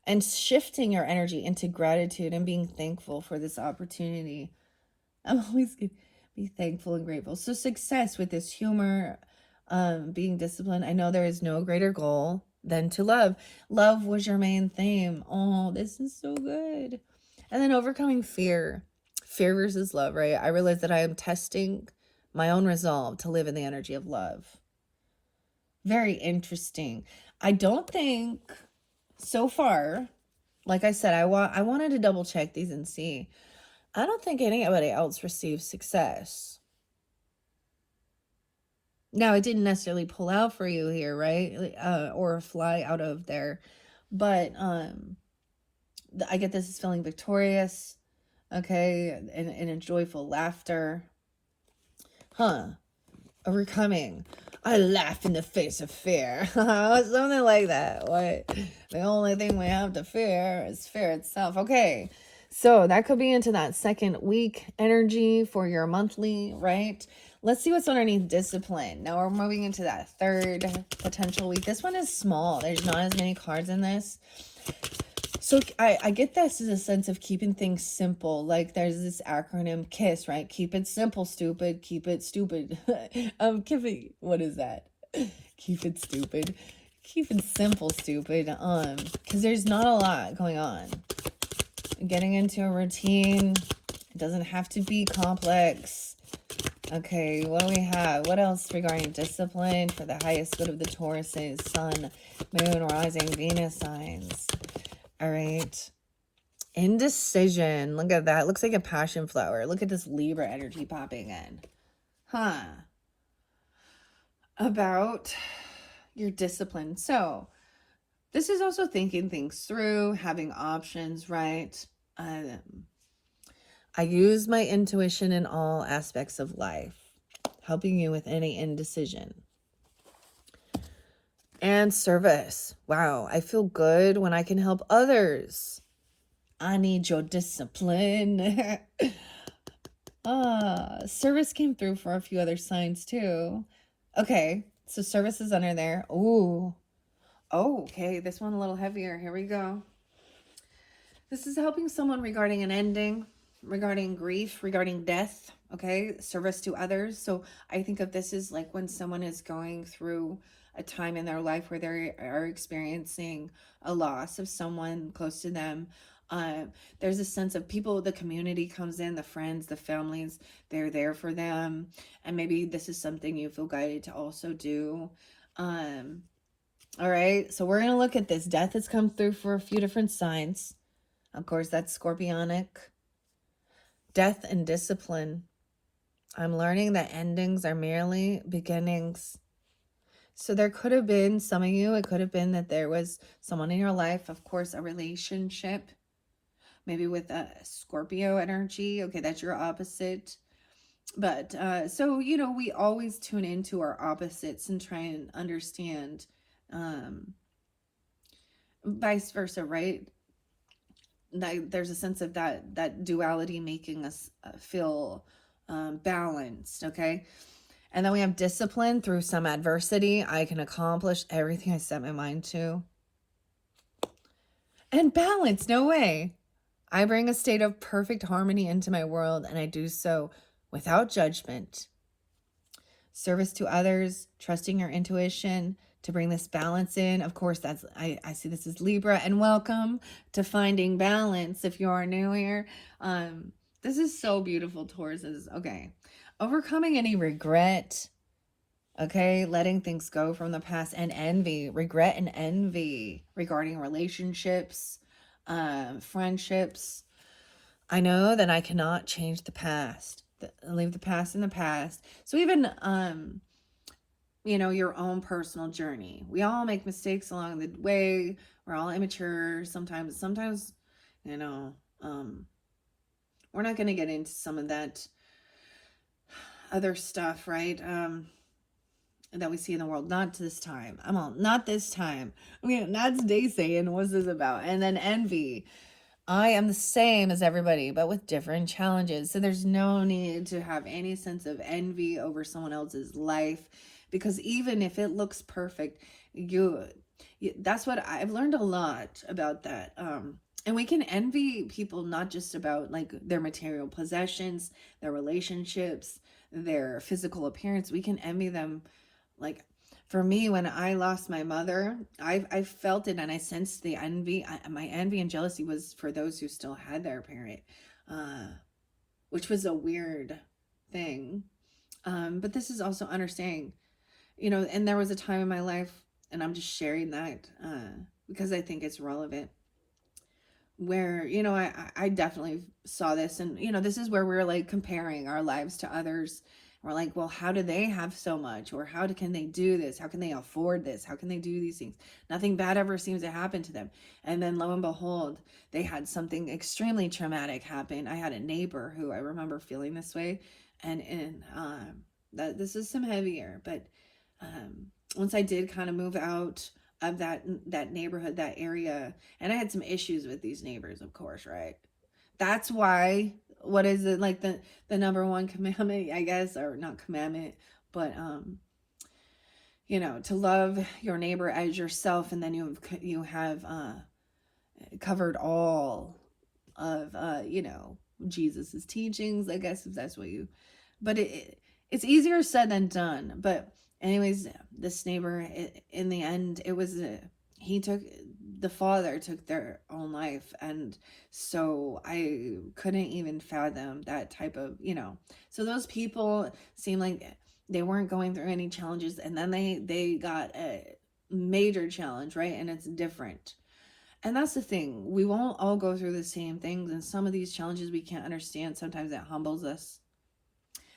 And shifting your energy into gratitude and being thankful for this opportunity. I'm always going to be thankful and grateful. So success with this humor, being disciplined. I know there is no greater goal than to love. Love was your main theme. Oh, this is so good. And then overcoming fear. Fear versus love, right? I realize that I am testing my own resolve to live in the energy of love. Very interesting. I don't think so far, like I said, I wanted to double check these and see. I don't think anybody else receives success. Now, it didn't necessarily pull out for you here, right? Or fly out of there. But I get this as feeling victorious, okay, and a joyful laughter. Overcoming. I laugh in the face of fear. Something like that. What? The only thing we have to fear is fear itself. Okay. So that could be into that second week energy for your monthly, right? Let's see what's underneath discipline. Now we're moving into that third potential week. This one is small. There's not as many cards in this. So I get this as a sense of keeping things simple. Like there's this acronym KISS, right? Keep it simple, stupid. Keep it stupid. What is that? Keep it stupid. Keep it simple, stupid. Because there's not a lot going on. Getting into a routine. It doesn't have to be complex. Okay, what do we have? What else regarding discipline for the highest good of the Tauruses, Sun, Moon, Rising, Venus signs? All right. Indecision. Look at that. Looks like a passion flower. Look at this Libra energy popping in. About your discipline. So this is also thinking things through, having options, right? I use my intuition in all aspects of life, helping you with any indecision. And service. Wow, I feel good when I can help others. I need your discipline. Service came through for a few other signs too. Okay, so service is under there. Ooh. Oh, okay, this one a little heavier. Here we go. This is helping someone regarding an ending, regarding grief, regarding death, okay? Service to others. So I think of this as like when someone is going through a time in their life where they are experiencing a loss of someone close to them. There's a sense of people, the community comes in, the friends, the families, they're there for them. And maybe this is something you feel guided to also do. Um, all right, so we're going to look at this. Death has come through for a few different signs. Of course, that's scorpionic. Death and discipline. I'm learning that endings are merely beginnings. So there could have been, some of you, it could have been that there was someone in your life, of course, a relationship, maybe with a Scorpio energy. Okay, that's your opposite. But so, we always tune into our opposites and try and understand um, vice versa, right? There's a sense of that duality making us feel balanced, okay? And then we have discipline. Through some adversity, I can accomplish everything I set my mind to. And balance, no way. I bring a state of perfect harmony into my world, and I do so without judgment. Service to others, trusting your intuition to bring this balance in. Of course, I see this as Libra, and welcome to Finding Balance if you are new here. This is so beautiful, Taurus. Okay. Overcoming any regret, okay, letting things go from the past, and envy, regret and envy regarding relationships, friendships. I know that I cannot change the past. Leave the past in the past. So even your own personal journey. We all make mistakes along the way. We're all immature. Sometimes, you know, um, we're not going to get into some of that other stuff, right? That we see in the world. Not this time. Not this time. I mean, that's day saying, what's this about? And then envy. I am the same as everybody, but with different challenges. So there's no need to have any sense of envy over someone else's life, because even if it looks perfect, that's what I've learned a lot about that. And we can envy people not just about like their material possessions, their relationships, their physical appearance. We can envy them, like, for me, when I lost my mother, I felt it and I sensed the envy. My envy and jealousy was for those who still had their parent, uh, which was a weird thing. But this is also understanding, and there was a time in my life, and I'm just sharing that because I think it's relevant, where I definitely saw this, and this is where we're like comparing our lives to others. We're like, well, how do they have so much, or can they do this, how can they afford this, how can they do these things? Nothing bad ever seems to happen to them, and then lo and behold, they had something extremely traumatic happen. I had a neighbor who I remember feeling this way, and that this is some heavier, but once I did kind of move out of that neighborhood, that area, and I had some issues with these neighbors, of course, right? That's why, what is it, like the number one commandment, I guess, or not commandment, but to love your neighbor as yourself, and then you have covered all of Jesus's teachings, I guess, if that's what you. But it's easier said than done. But anyways, this neighbor, in the end, it was he took the father took their own life, and so I couldn't even fathom that type of. So those people seem like they weren't going through any challenges, and then they got a major challenge, right? And it's different. And that's the thing. We won't all go through the same things, and some of these challenges we can't understand. Sometimes it humbles us.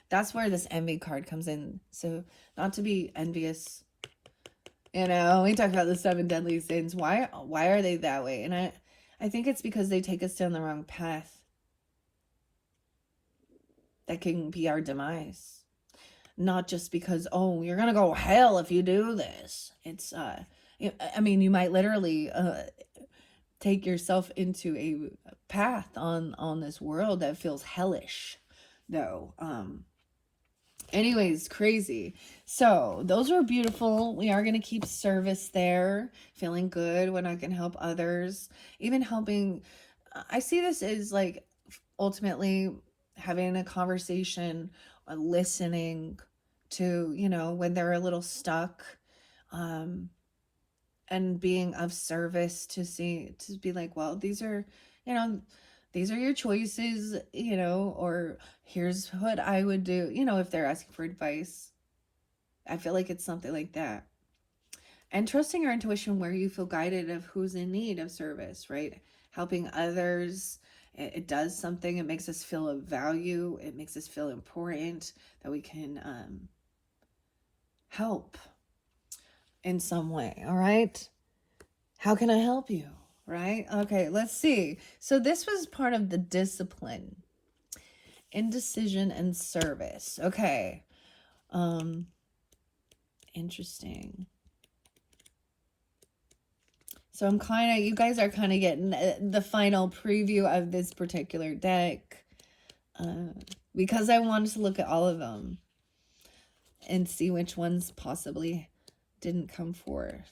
That's where this envy card comes in. So, not to be envious. We talk about the seven deadly sins. Why are they that way? And I think it's because they take us down the wrong path. That can be our demise. Not just because, oh, you're gonna go hell if you do this. It's I mean, you might literally take yourself into a path on this world that feels hellish, though. Anyways, crazy. So those are beautiful. We are going to keep service there, feeling good when I can help others, even helping. I see this as like ultimately having a conversation, listening to, when they're a little stuck, um, and being of service to be like, well, these are, you know, these are your choices, or here's what I would do, if they're asking for advice. I feel like it's something like that. And trusting your intuition where you feel guided of who's in need of service, right? Helping others. It does something. It makes us feel of value. It makes us feel important, that we can help in some way. All right. How can I help you? Right? Okay, let's see. So this was part of the discipline, indecision, and service. Okay. Interesting. So you guys are kind of getting the final preview of this particular deck, because I wanted to look at all of them and see which ones possibly didn't come forth.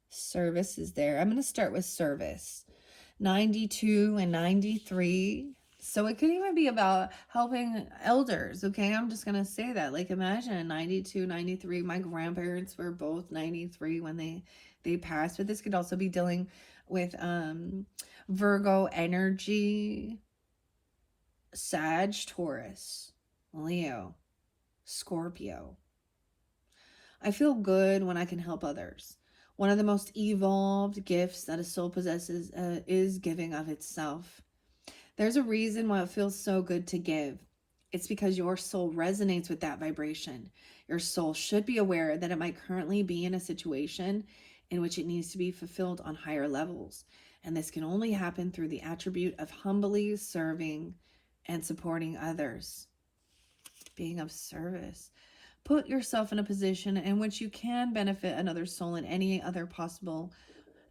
Service is there. I'm going to start with service. 92 and 93. So it could even be about helping elders. Okay, I'm just going to say that. Like, imagine 92, 93. My grandparents were both 93 when they passed. But this could also be dealing with Virgo energy, Sag, Taurus, Leo, Scorpio. I feel good when I can help others. One of the most evolved gifts that a soul possesses is giving of itself. There's a reason why it feels so good to give. It's because your soul resonates with that vibration. Your soul should be aware that it might currently be in a situation in which it needs to be fulfilled on higher levels. And this can only happen through the attribute of humbly serving and supporting others, being of service. Put yourself in a position in which you can benefit another soul in any other possible,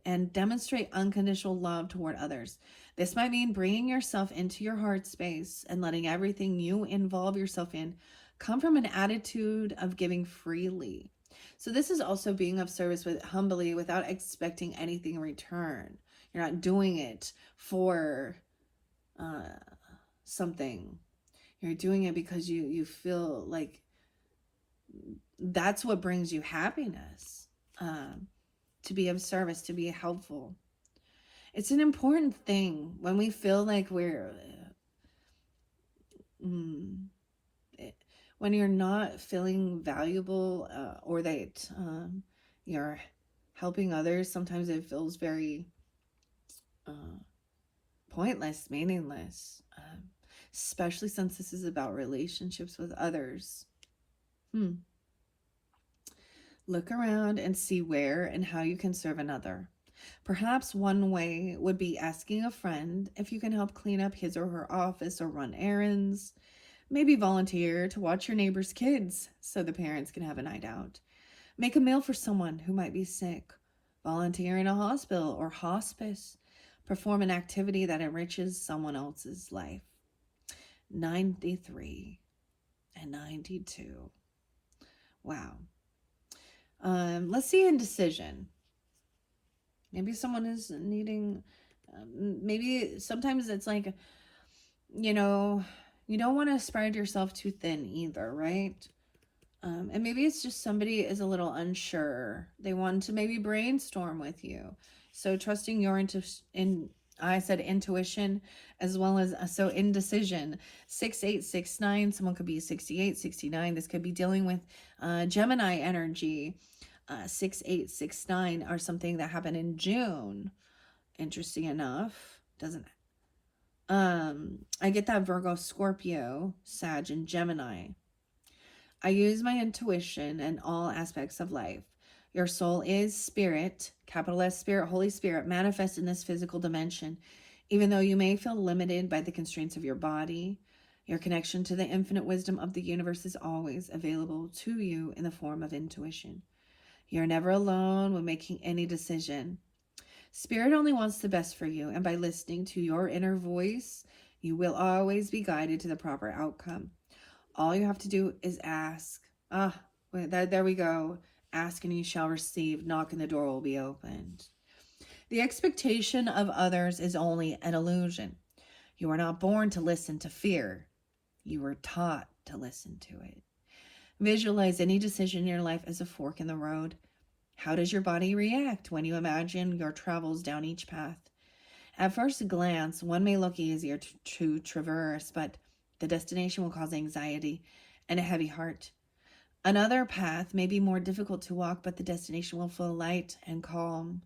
and demonstrate unconditional love toward others. This might mean bringing yourself into your heart space and letting everything you involve yourself in come from an attitude of giving freely. So this is also being of service with humbly, without expecting anything in return. You're not doing it for something. You're doing it because you feel like that's what brings you happiness, to be of service, to be helpful. It's an important thing when we feel like when you're not feeling valuable, or that you're helping others. Sometimes it feels very pointless, meaningless, especially since this is about relationships with others. Look around and see where and how you can serve another. Perhaps one way would be asking a friend if you can help clean up his or her office or run errands. Maybe volunteer to watch your neighbor's kids so the parents can have a night out. Make a meal for someone who might be sick. Volunteer in a hospital or hospice. Perform an activity that enriches someone else's life. 93 and 92. Wow. Let's see indecision. Maybe someone is needing, maybe sometimes it's like, you don't want to spread yourself too thin either, right? And maybe it's just somebody is a little unsure. They want to maybe brainstorm with you. So trusting your I said intuition, as well as, so indecision. 6869, someone could be 68, 69. This could be dealing with Gemini energy. 6869 or something that happened in June. Interesting enough. Doesn't I get that Virgo, Scorpio, Sag, and Gemini. I use my intuition in all aspects of life. Your soul is spirit, capital S spirit, Holy Spirit, manifest in this physical dimension. Even though you may feel limited by the constraints of your body, your connection to the infinite wisdom of the universe is always available to you in the form of intuition. You're never alone when making any decision. Spirit only wants the best for you, and by listening to your inner voice, you will always be guided to the proper outcome. All you have to do is ask. There we go. Ask and you shall receive. Knock and the door will be opened. The expectation of others is only an illusion. You are not born to listen to fear. You were taught to listen to it. Visualize any decision in your life as a fork in the road. How does your body react when you imagine your travels down each path? At first glance, one may look easier to traverse, but the destination will cause anxiety and a heavy heart. Another path may be more difficult to walk, but the destination will feel light and calm.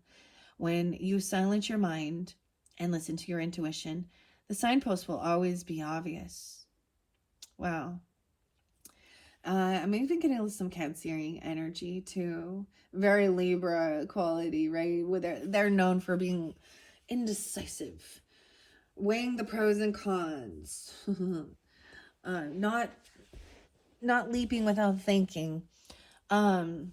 When you silence your mind and listen to your intuition, the signpost will always be obvious. Wow. I'm even getting some Cancerian energy too. Very Libra quality, right? Where they're known for being indecisive, weighing the pros and cons, not leaping without thinking. Um,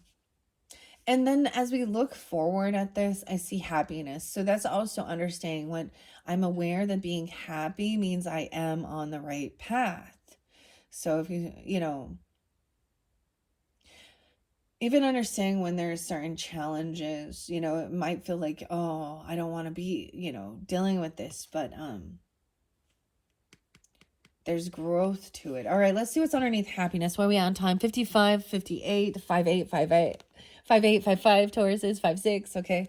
and then as we look forward at this, I see happiness. So that's also understanding when I'm aware that being happy means I am on the right path. So if you know, even understanding when there's certain challenges, it might feel like, oh, I don't want to be, dealing with this, but there's growth to it. All right, let's see what's underneath happiness. Where are we at on time? 55, 58, 58, 58, 58, 55, Tauruses, 56. Okay.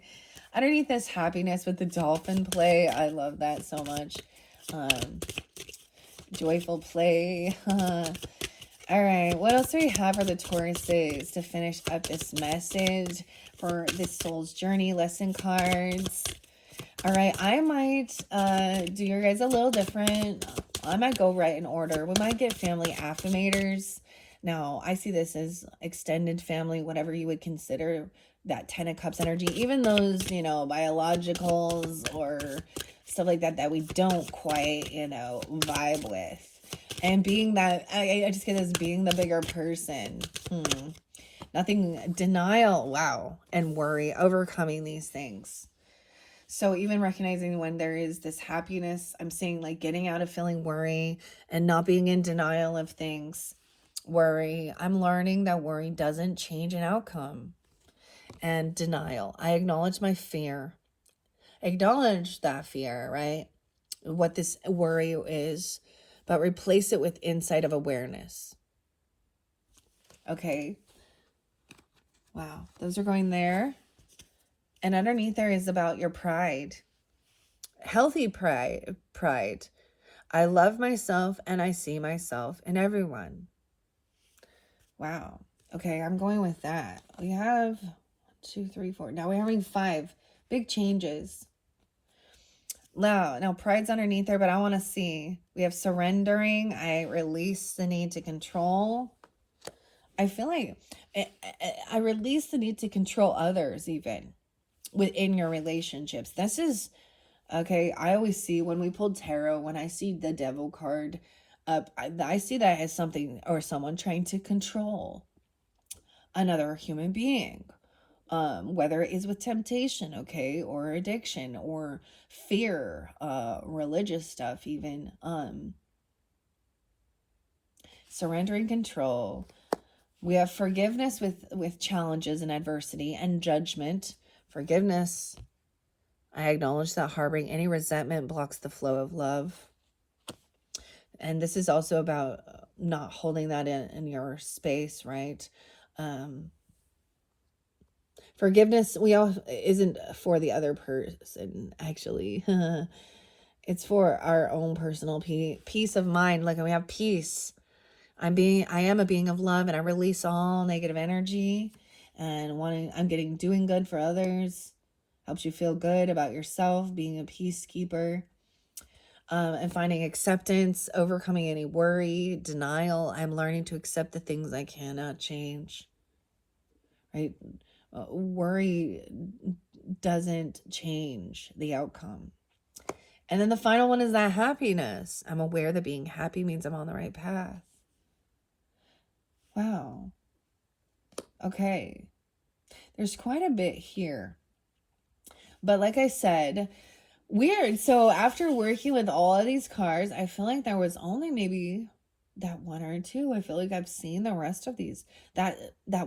Underneath this happiness with the dolphin play. I love that so much. Joyful play. All right, what else do we have for the Tauruses to finish up this message for this soul's journey lesson cards? All right, I might do your guys a little different. I might go right in order. We might get family affirmators. Now, I see this as extended family, whatever you would consider that 10 of Cups energy. Even those, biologicals or stuff like that we don't quite, vibe with. And being that, I just get this being the bigger person. Nothing, denial, wow, and worry, overcoming these things. So even recognizing when there is this happiness, I'm saying like getting out of feeling worry and not being in denial of things. Worry, I'm learning that worry doesn't change an outcome. And denial, I acknowledge my fear. Acknowledge that fear, right? What this worry is, but replace it with insight of awareness. Okay. Wow. Those are going there. And underneath there is about your pride. Healthy pride. I love myself and I see myself in everyone. Wow. Okay, I'm going with that. We have 2, 3, 4. Now we're having 5 big changes. Now pride's underneath there, but I want to see. We have surrendering. I release the need to control. I feel like I release the need to control others even within your relationships. This is, okay, I always see when we pull tarot, when I see the devil card up, I see that as something or someone trying to control another human being. Whether it is with temptation, okay, or addiction or fear, religious stuff even, surrendering control. We have forgiveness with challenges and adversity and judgment. Forgiveness, I acknowledge that harboring any resentment blocks the flow of love. And this is also about not holding that in your space, right? Forgiveness, isn't for the other person, actually. It's for our own personal peace of mind. Like, we have peace. I am a being of love, and I release all negative energy and doing good for others. Helps you feel good about yourself, being a peacekeeper. And finding acceptance, overcoming any worry, denial. I'm learning to accept the things I cannot change. Right? Worry doesn't change the outcome. And then the final one is that happiness. I'm aware that being happy means I'm on the right path. Wow. Okay. There's quite a bit here. But like I said, weird. So after working with all of these cards, I feel like there was only maybe that one or two. I feel like I've seen the rest of these. That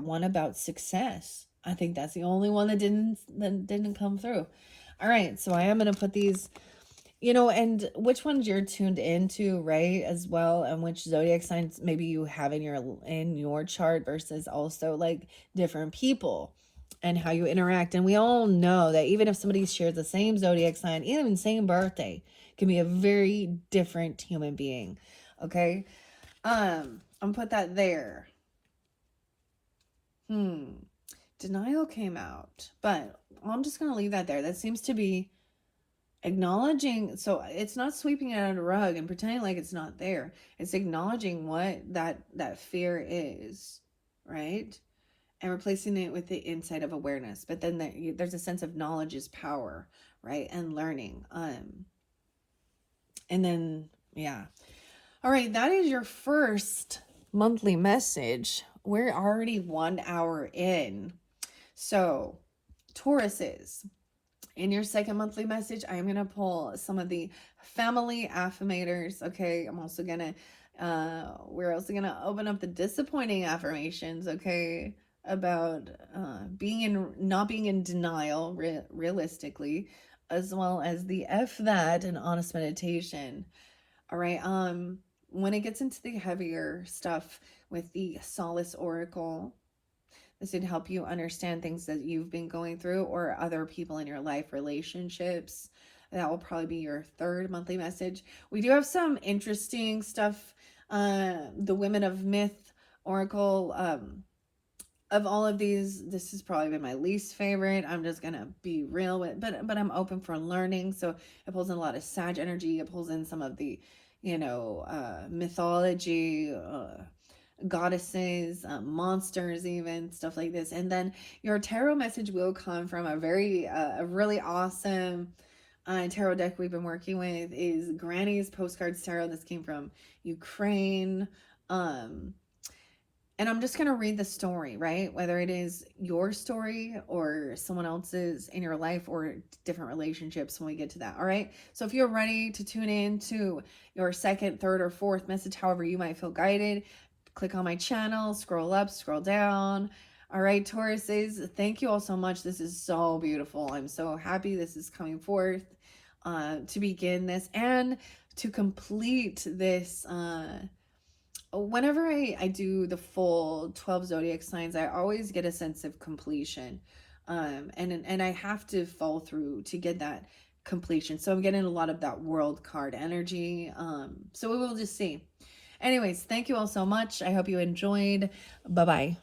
one about success. I think that's the only one that didn't come through. All right, so I am going to put these, and which ones you're tuned into, right, as well, and which zodiac signs maybe you have in your chart versus also like different people. and how you interact. And we all know that even if somebody shares the same zodiac sign, even same birthday, can be a very different human being. Okay. I'm gonna put that there. Denial came out, but I'm just gonna leave that there. That seems to be acknowledging, so it's not sweeping it under the rug and pretending like it's not there. It's acknowledging what that fear is, right? And replacing it with the insight of awareness. But then there's a sense of knowledge is power, right? And learning. And then, yeah. All right, that is your first monthly message. We're already 1 hour in. So, Tauruses, in your second monthly message, I'm going to pull some of the family affirmators. Okay. We're also going to open up the disappointing affirmations. Okay. About not being in denial, realistically, as well as the F that and honest meditation. All right. When it gets into the heavier stuff with the Solace Oracle, this would help you understand things that you've been going through or other people in your life, relationships. That will probably be your third monthly message. We do have some interesting stuff. The Women of Myth Oracle. Of all of these, this has probably been my least favorite. I'm just gonna be real with, but I'm open for learning. So it pulls in a lot of Sag energy. It pulls in some of the, mythology, goddesses, monsters, even stuff like this. And then your tarot message will come from a really awesome tarot deck we've been working with is Granny's Postcards Tarot. This came from Ukraine. And I'm just going to read the story, right? Whether it is your story or someone else's in your life or different relationships when we get to that. All right. So if you're ready to tune in to your second, third, or fourth message, however you might feel guided, click on my channel, scroll up, scroll down. All right, Tauruses, thank you all so much. This is so beautiful. I'm so happy this is coming forth to begin this and to complete this. Whenever I do the full 12 zodiac signs, I always get a sense of completion. And I have to follow through to get that completion. So I'm getting a lot of that world card energy. So we will just see. Anyways, thank you all so much. I hope you enjoyed. Bye-bye.